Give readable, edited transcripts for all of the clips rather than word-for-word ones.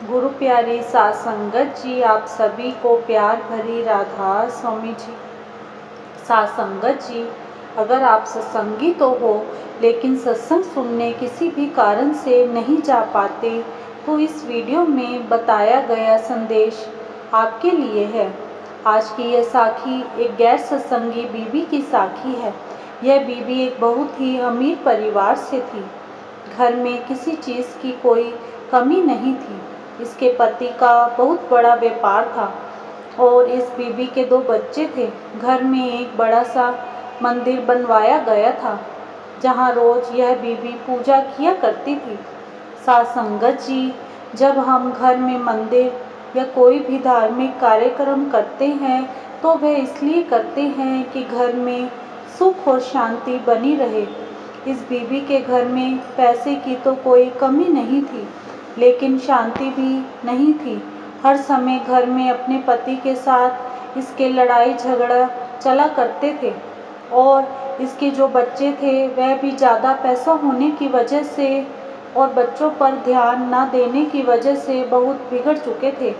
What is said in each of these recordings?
गुरु प्यारी सात संगत जी, आप सभी को प्यार भरी राधा स्वामी जी। सात संगत जी, अगर आप सत्संगी तो हो लेकिन सत्संग सुनने किसी भी कारण से नहीं जा पाते तो इस वीडियो में बताया गया संदेश आपके लिए है। आज की यह साखी एक गैर सत्संगी बीबी की साखी है। यह बीबी एक बहुत ही अमीर परिवार से थी। घर में किसी चीज़ की कोई कमी नहीं थी। इसके पति का बहुत बड़ा व्यापार था और इस बीबी के 2 बच्चे थे। घर में एक बड़ा सा मंदिर बनवाया गया था जहाँ रोज यह बीबी पूजा किया करती थी। सात संगत जी, जब हम घर में मंदिर या कोई भी धार्मिक कार्यक्रम करते हैं तो वह इसलिए करते हैं कि घर में सुख और शांति बनी रहे। इस बीबी के घर में पैसे की तो कोई कमी नहीं थी लेकिन शांति भी नहीं थी। हर समय घर में अपने पति के साथ इसके लड़ाई झगड़ा चला करते थे और इसके जो बच्चे थे वह भी ज़्यादा पैसा होने की वजह से और बच्चों पर ध्यान न देने की वजह से बहुत बिगड़ चुके थे।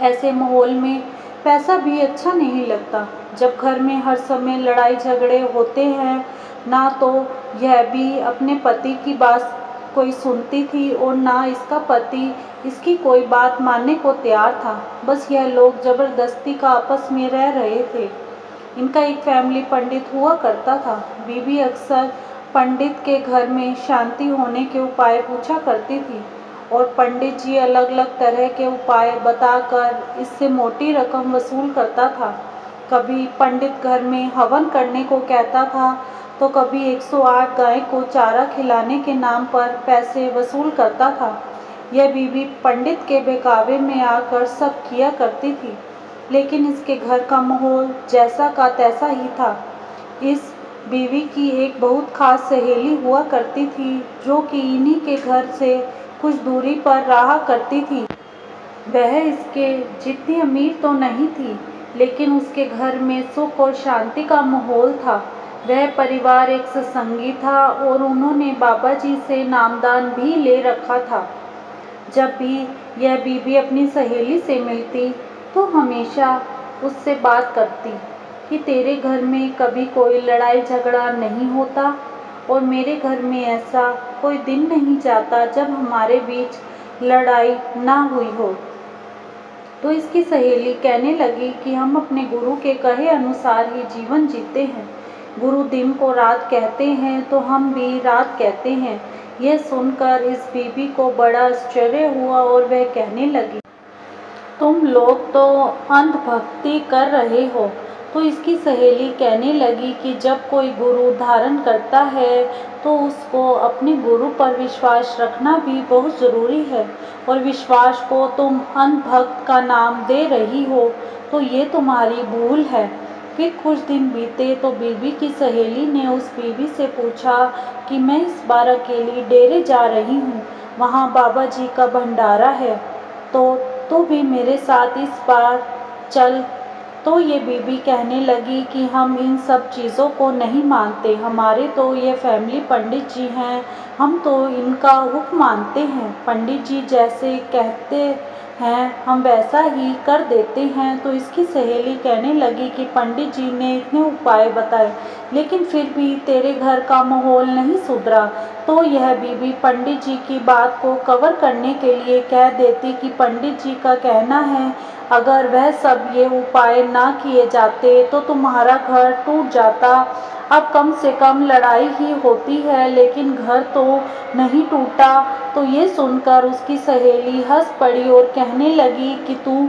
ऐसे माहौल में पैसा भी अच्छा नहीं लगता। जब घर में हर समय लड़ाई झगड़े होते हैं ना तो यह भी अपने पति की बात कोई सुनती थी और ना इसका पति इसकी कोई बात मानने को तैयार था। बस यह लोग ज़बरदस्ती का आपस में रह रहे थे। इनका एक फैमिली पंडित हुआ करता था। बीबी अक्सर पंडित के घर में शांति होने के उपाय पूछा करती थी और पंडित जी अलग अलग तरह के उपाय बताकर इससे मोटी रकम वसूल करता था। कभी पंडित घर में हवन करने को कहता था तो कभी 108 गाय को चारा खिलाने के नाम पर पैसे वसूल करता था। यह बीबी पंडित के बहकावे में आकर सब किया करती थी लेकिन इसके घर का माहौल जैसा का तैसा ही था। इस बीवी की एक बहुत खास सहेली हुआ करती थी जो कि इन्हीं के घर से कुछ दूरी पर रहा करती थी। वह इसके जितनी अमीर तो नहीं थी लेकिन उसके घर में सुख और शांति का माहौल था। वह परिवार एक सत्संगी था और उन्होंने बाबा जी से नामदान भी ले रखा था। जब भी यह बीबी अपनी सहेली से मिलती तो हमेशा उससे बात करती कि तेरे घर में कभी कोई लड़ाई झगड़ा नहीं होता और मेरे घर में ऐसा कोई दिन नहीं जाता जब हमारे बीच लड़ाई ना हुई हो। तो इसकी सहेली कहने लगी कि हम अपने गुरु के कहे अनुसार ही जीवन जीते हैं। गुरु दिन को रात कहते हैं तो हम भी रात कहते हैं। यह सुनकर इस बीबी को बड़ा आश्चर्य हुआ और वह कहने लगी, तुम लोग तो अंधभक्ति कर रहे हो। तो इसकी सहेली कहने लगी कि जब कोई गुरु धारण करता है तो उसको अपने गुरु पर विश्वास रखना भी बहुत ज़रूरी है और विश्वास को तुम अंधभक्त का नाम दे रही हो तो ये तुम्हारी भूल है। फिर कुछ दिन बीते तो बीबी की सहेली ने उस बीबी से पूछा कि मैं इस बार अकेली डेरे जा रही हूँ, वहाँ बाबा जी का भंडारा है तो तू भी मेरे साथ इस बार चल। तो ये बीबी कहने लगी कि हम इन सब चीज़ों को नहीं मानते, हमारे तो ये फैमिली पंडित जी हैं, हम तो इनका हुक्म मानते हैं। पंडित जी जैसे कहते हैं हम वैसा ही कर देते हैं। तो इसकी सहेली कहने लगी कि पंडित जी ने इतने उपाय बताए लेकिन फिर भी तेरे घर का माहौल नहीं सुधरा। तो यह बीबी पंडित जी की बात को कवर करने के लिए कह देती कि पंडित जी का कहना है अगर वह सब ये उपाय ना किए जाते तो तुम्हारा घर टूट जाता। अब कम से कम लड़ाई ही होती है लेकिन घर तो नहीं टूटा। तो ये सुनकर उसकी सहेली हंस पड़ी और कहने लगी कि तू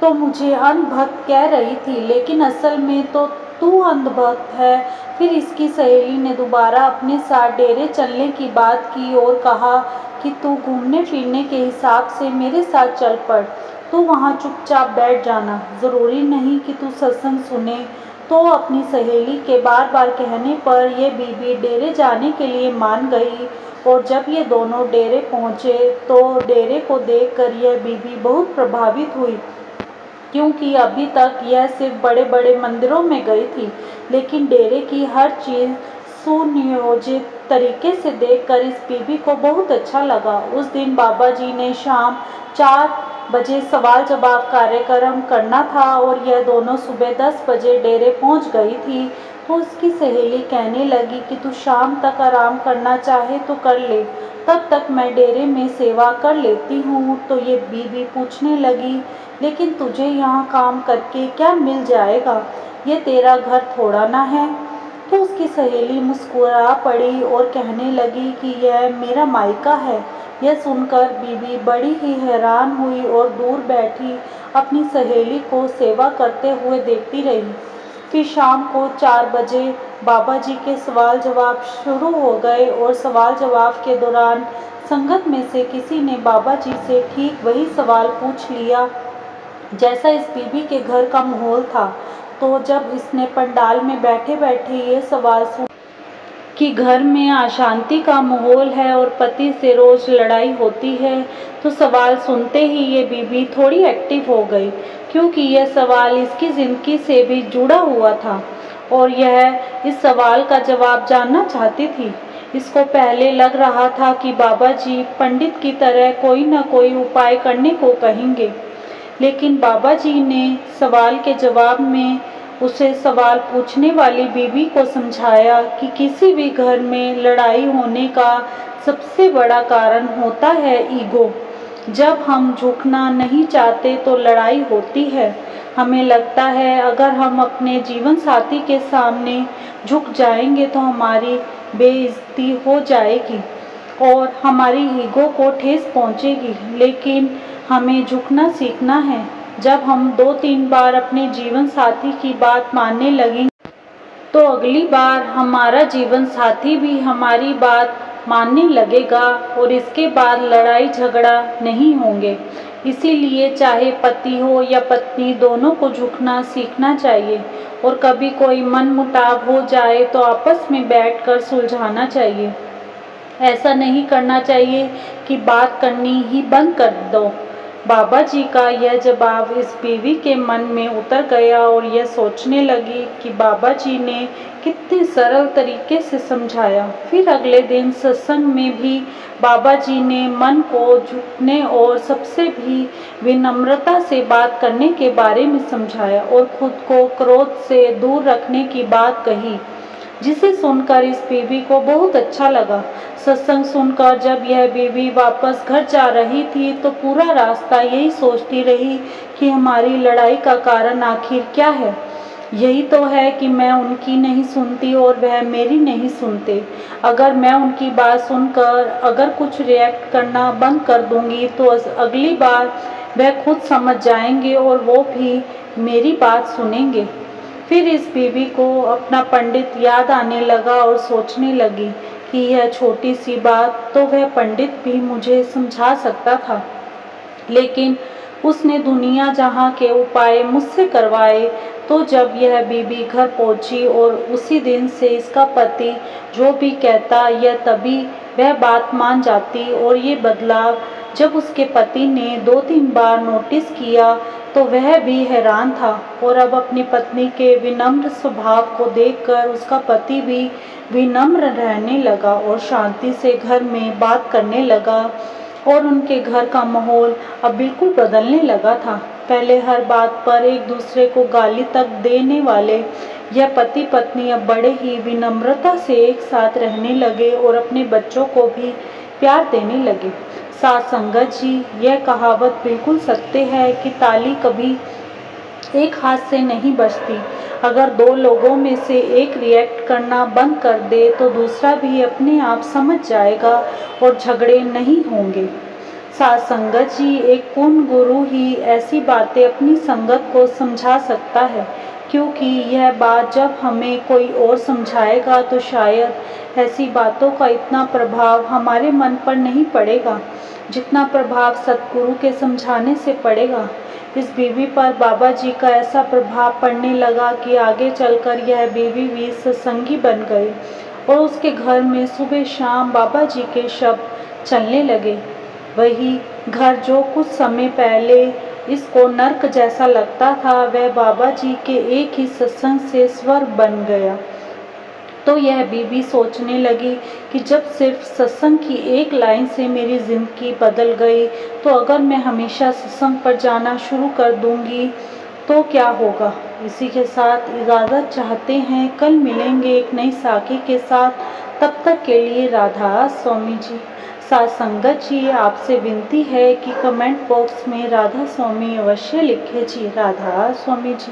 तो मुझे अंधभक्त कह रही थी लेकिन असल में तो तू अंधभक्त है। फिर इसकी सहेली ने दोबारा अपने साथ डेरे चलने की बात की और कहा कि तू घूमने फिरने के हिसाब से मेरे साथ चल पड़, तू वहाँ चुपचाप बैठ जाना, ज़रूरी नहीं कि तू सत्संग सुने। तो अपनी सहेली के बार बार कहने पर यह बीबी डेरे जाने के लिए मान गई और जब ये दोनों डेरे पहुँचे तो डेरे को देखकर यह बीबी बहुत प्रभावित हुई क्योंकि अभी तक यह सिर्फ बड़े बड़े मंदिरों में गई थी लेकिन डेरे की हर चीज़ सुनियोजित तरीके से देखकर इस बीवी को बहुत अच्छा लगा। उस दिन बाबा जी ने शाम 4 बजे सवाल जवाब कार्यक्रम करना था और यह दोनों सुबह 10 बजे डेरे पहुंच गई थी। तो उसकी सहेली कहने लगी कि तू शाम तक आराम करना चाहे तो कर ले, तब तक मैं डेरे में सेवा कर लेती हूँ। तो ये बीवी पूछने लगी, लेकिन तुझे यहाँ काम करके क्या मिल जाएगा, ये तेरा घर थोड़ा ना है। तो उसकी सहेली मुस्कुरा पड़ी और कहने लगी कि यह मेरा मायका है। यह सुनकर बीवी बड़ी ही हैरान हुई और दूर बैठी अपनी सहेली को सेवा करते हुए देखती रही। फिर शाम को 4 बजे बाबा जी के सवाल जवाब शुरू हो गए और सवाल जवाब के दौरान संगत में से किसी ने बाबा जी से ठीक वही सवाल पूछ लिया जैसा इस बीवी के घर का माहौल था। तो जब इसने पंडाल में बैठे बैठे ये सवाल सुना कि घर में अशांति का माहौल है और पति से रोज लड़ाई होती है, तो सवाल सुनते ही ये बीवी थोड़ी एक्टिव हो गई, क्योंकि यह सवाल इसकी ज़िंदगी से भी जुड़ा हुआ था और यह इस सवाल का जवाब जानना चाहती थी। इसको पहले लग रहा था कि बाबा जी पंडित की तरह कोई न कोई उपाय करने को कहेंगे, लेकिन बाबा जी ने सवाल के जवाब में उसे सवाल पूछने वाली बीवी को समझाया कि किसी भी घर में लड़ाई होने का सबसे बड़ा कारण होता है ईगो। जब हम झुकना नहीं चाहते तो लड़ाई होती है। हमें लगता है अगर हम अपने जीवन साथी के सामने झुक जाएंगे तो हमारी बेइज्जती हो जाएगी और हमारी ईगो को ठेस पहुंचेगी, लेकिन हमें झुकना सीखना है। जब हम 2-3 बार अपने जीवन साथी की बात मानने लगेंगे तो अगली बार हमारा जीवन साथी भी हमारी बात मानने लगेगा और इसके बाद लड़ाई झगड़ा नहीं होंगे। इसीलिए चाहे पति हो या पत्नी, दोनों को झुकना सीखना चाहिए और कभी कोई मनमुटाव हो जाए तो आपस में बैठकर सुलझाना चाहिए। ऐसा नहीं करना चाहिए कि बात करनी ही बंद कर दो। बाबा जी का यह जवाब इस बीवी के मन में उतर गया और यह सोचने लगी कि बाबा जी ने कितने सरल तरीके से समझाया। फिर अगले दिन सत्संग में भी बाबा जी ने मन को झुकने और सबसे भी विनम्रता से बात करने के बारे में समझाया और खुद को क्रोध से दूर रखने की बात कही, जिसे सुनकर इस बीवी को बहुत अच्छा लगा। सत्संग सुनकर जब यह बीवी वापस घर जा रही थी तो पूरा रास्ता यही सोचती रही कि हमारी लड़ाई का कारण आखिर क्या है। यही तो है कि मैं उनकी नहीं सुनती और वह मेरी नहीं सुनते। अगर मैं उनकी बात सुनकर अगर कुछ रिएक्ट करना बंद कर दूंगी तो अगली बार वह खुद समझ जाएंगे और वो भी मेरी बात सुनेंगे। फिर इस बीवी को अपना पंडित याद आने लगा और सोचने लगी कि यह छोटी सी बात तो वह पंडित भी मुझे समझा सकता था, लेकिन उसने दुनिया जहां के उपाय मुझसे करवाए। तो जब यह बीवी घर पहुंची और उसी दिन से इसका पति जो भी कहता यह तभी वह बात मान जाती और ये बदलाव जब उसके पति ने 2-3 बार नोटिस किया तो वह भी हैरान था और अब अपनी पत्नी के विनम्र स्वभाव को देखकर उसका पति भी विनम्र रहने लगा और शांति से घर में बात करने लगा और उनके घर का माहौल अब बिल्कुल बदलने लगा था। पहले हर बात पर एक दूसरे को गाली तक देने वाले यह पति पत्नी अब बड़े ही विनम्रता से एक साथ रहने लगे और अपने बच्चों को भी प्यार देने लगे। साथ संगत जी, यह कहावत बिल्कुल सत्य है कि ताली कभी एक हाथ से नहीं बजती। अगर 2 लोगों में से एक रिएक्ट करना बंद कर दे तो दूसरा भी अपने आप समझ जाएगा और झगड़े नहीं होंगे। साथ संगत जी, एक पूर्ण गुरु ही ऐसी बातें अपनी संगत को समझा सकता है, क्योंकि यह बात जब हमें कोई और समझाएगा तो शायद ऐसी बातों का इतना प्रभाव हमारे मन पर नहीं पड़ेगा जितना प्रभाव सतगुरु के समझाने से पड़ेगा। इस बीवी पर बाबा जी का ऐसा प्रभाव पड़ने लगा कि आगे चलकर यह बीवी भी सत्संगी बन गई और उसके घर में सुबह शाम बाबा जी के शब्द चलने लगे। वही घर जो कुछ समय पहले इसको नर्क जैसा लगता था, वह बाबा जी के एक ही सत्संग से स्वर्ग बन गया। तो यह बीबी सोचने लगी कि जब सिर्फ सत्संग की एक लाइन से मेरी ज़िंदगी बदल गई, तो अगर मैं हमेशा सत्संग पर जाना शुरू कर दूंगी तो क्या होगा। इसी के साथ इजाज़त चाहते हैं, कल मिलेंगे एक नई साखी के साथ। तब तक के लिए राधा स्वामी जी। साथ संगत जी, आपसे विनती है कि कमेंट बॉक्स में राधा स्वामी अवश्य लिखें जी। राधा स्वामी जी।